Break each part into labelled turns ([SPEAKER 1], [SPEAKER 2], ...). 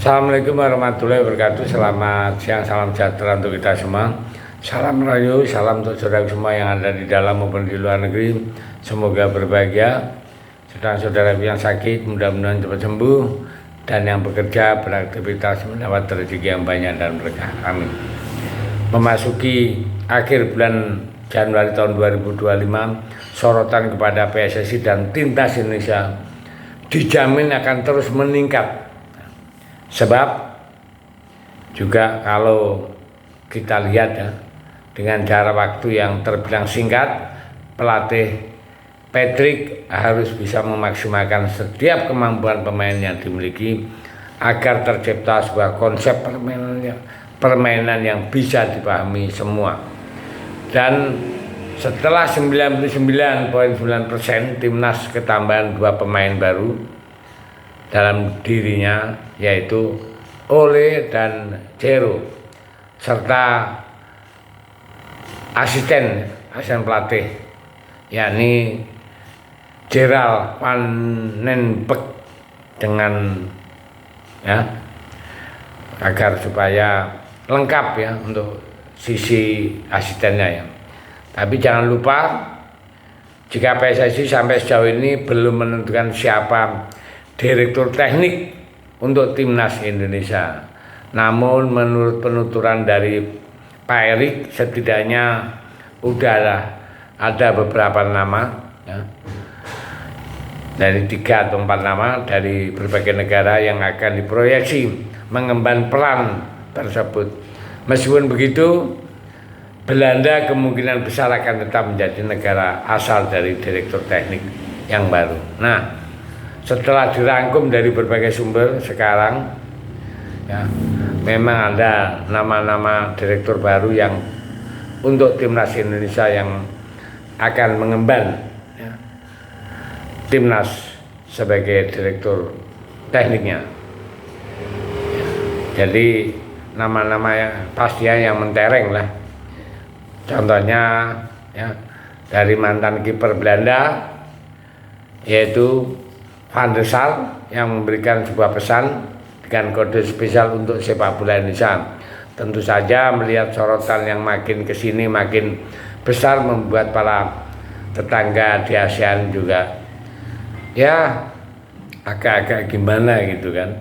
[SPEAKER 1] Assalamualaikum warahmatullahi wabarakatuh. Selamat siang, salam sejahtera untuk kita semua. Salam rayu, salam untuk saudara semua yang ada di dalam maupun di luar negeri. Semoga berbahagia. Saudara-saudara yang sakit mudah-mudahan cepat sembuh, dan yang bekerja beraktivitas mendapat rezeki yang banyak dan berkah. Amin. Memasuki akhir bulan Januari tahun 2025, sorotan kepada PSSI dan Timnas Indonesia dijamin akan terus meningkat. Sebab juga kalau kita lihat ya, dengan jarak waktu yang terbilang singkat, pelatih Patrick harus bisa memaksimalkan setiap kemampuan pemain yang dimiliki agar tercipta sebuah konsep permainan yang bisa dipahami semua. Dan setelah 99,9% timnas ketambahan 2 pemain baru dalam dirinya, yaitu Ole dan Jero, serta asisten pelatih yakni Gerald van Nenbeek dengan agar supaya lengkap ya untuk sisi asistennya ya. Tapi jangan lupa, jika PSSI sampai sejauh ini belum menentukan siapa direktur teknik untuk Timnas Indonesia. Namun menurut penuturan dari Pak Erik, setidaknya udah ada beberapa nama ya, dari 3 atau 4 nama dari berbagai negara yang akan diproyeksi mengemban peran tersebut. Meskipun begitu, Belanda kemungkinan besar akan tetap menjadi negara asal dari direktur teknik yang baru. Nah, setelah dirangkum dari berbagai sumber sekarang ya, memang ada nama-nama direktur baru yang untuk Timnas Indonesia yang akan mengemban ya, Timnas sebagai direktur tekniknya ya. Jadi nama-nama yang pastinya yang mentereng lah. Contohnya ya, dari mantan kiper Belanda yaitu Van der Sar yang memberikan sebuah pesan dengan kode spesial untuk sepak bola Indonesia. Tentu saja melihat sorotan yang makin kesini makin besar membuat para tetangga di ASEAN juga ya agak-agak gimana gitu kan,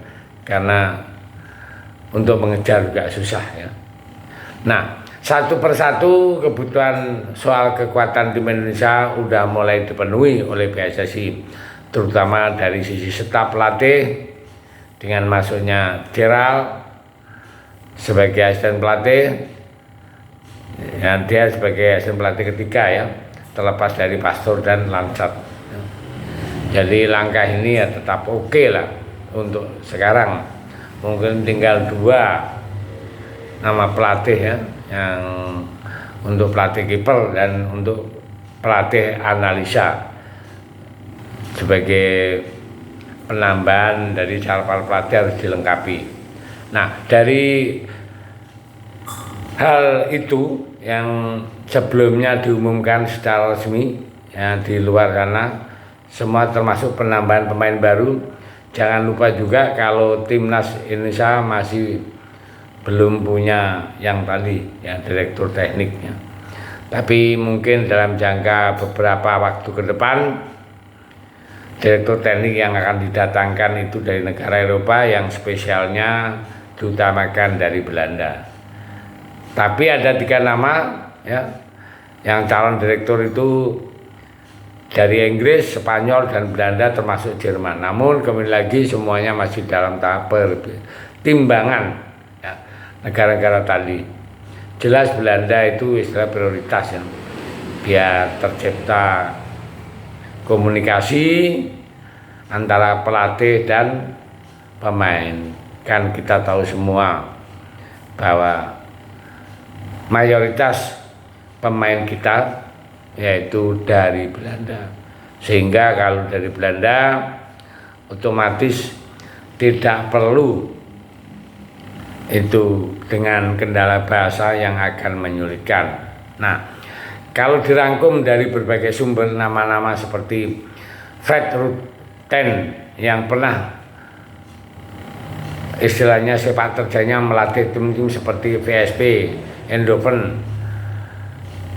[SPEAKER 1] karena untuk mengejar juga susah ya. Nah, satu persatu kebutuhan soal kekuatan tim Indonesia udah mulai dipenuhi oleh PSSI, terutama dari sisi staf pelatih dengan masuknya Gerald sebagai asisten pelatih, dan dia sebagai asisten pelatih ketiga ya, terlepas dari Pastor dan Lansat. Jadi langkah ini ya tetap oke lah untuk sekarang. Mungkin tinggal 2 nama pelatih ya, yang untuk pelatih kiper dan untuk pelatih analisa sebagai penambahan dari calon pelatih harus dilengkapi. Nah, dari hal itu yang sebelumnya diumumkan secara resmi ya, di luar sana semua termasuk penambahan pemain baru. Jangan lupa juga kalau Timnas Indonesia masih belum punya yang tadi ya, direktur tekniknya. Tapi mungkin dalam jangka beberapa waktu ke depan direktur teknik yang akan didatangkan itu dari negara Eropa yang spesialnya diutamakan dari Belanda. Tapi ada 3 nama ya, yang calon direktur itu dari Inggris, Spanyol, dan Belanda termasuk Jerman. Namun kembali lagi semuanya masih dalam tahap pertimbangan ya, negara-negara tadi. Jelas Belanda itu istilah prioritas ya, biar tercipta komunikasi antara pelatih dan pemain. Kan kita tahu semua bahwa mayoritas pemain kita yaitu dari Belanda, sehingga kalau dari Belanda otomatis tidak perlu itu dengan kendala bahasa yang akan menyulitkan. Nah, kalau dirangkum dari berbagai sumber nama-nama seperti Fred Rutten yang pernah istilahnya sepak terjangnya melatih tim-tim seperti VSP, Eindhoven,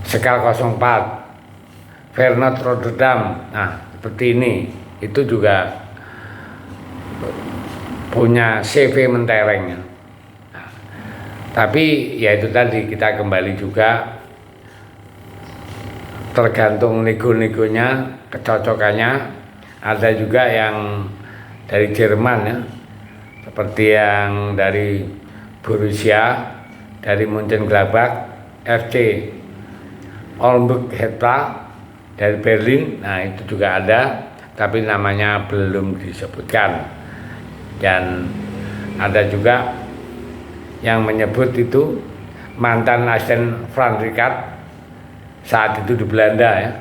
[SPEAKER 1] Schalke 04, Feyenoord Rotterdam. Nah, seperti ini itu juga punya CV mentereng. Nah, tapi ya itu tadi, kita kembali juga tergantung nego-negonya, kecocokannya. Ada juga yang dari Jerman ya, seperti yang dari Borussia, dari Mönchengladbach, FC Oldenburg Hertha dari Berlin. Nah, itu juga ada, tapi namanya belum disebutkan. Dan ada juga yang menyebut itu mantan asisten Frank Rijkaard saat itu di Belanda ya.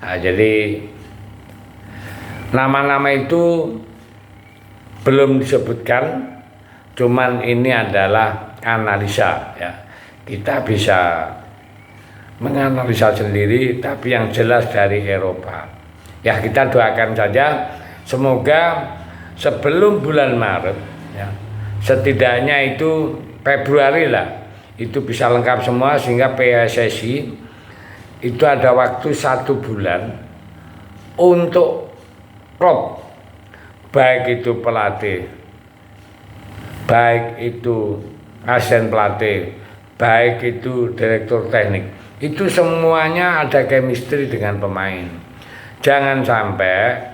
[SPEAKER 1] Nah, jadi nama-nama itu belum disebutkan, cuman ini adalah analisa ya. Kita bisa menganalisa sendiri, tapi yang jelas dari Eropa. Ya, kita doakan saja semoga sebelum bulan Maret ya, setidaknya itu Februari lah, itu bisa lengkap semua, sehingga PSSI itu ada waktu 1 bulan untuk klub, baik itu pelatih, baik itu asisten pelatih, baik itu direktur teknik, itu semuanya ada chemistry dengan pemain. Jangan sampai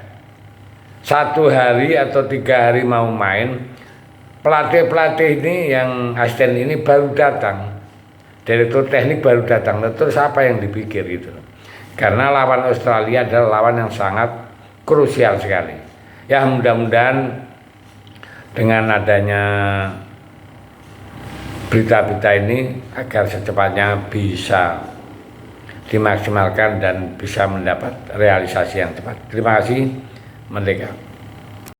[SPEAKER 1] 1 hari atau 3 hari mau main, pelatih ini yang asisten ini baru datang, direktur teknik baru datang, terus apa yang dipikir itu? Karena lawan Australia adalah lawan yang sangat krusial sekali. Ya, mudah-mudahan dengan adanya berita-berita ini agar secepatnya bisa dimaksimalkan dan bisa mendapat realisasi yang cepat. Terima kasih. Merdeka.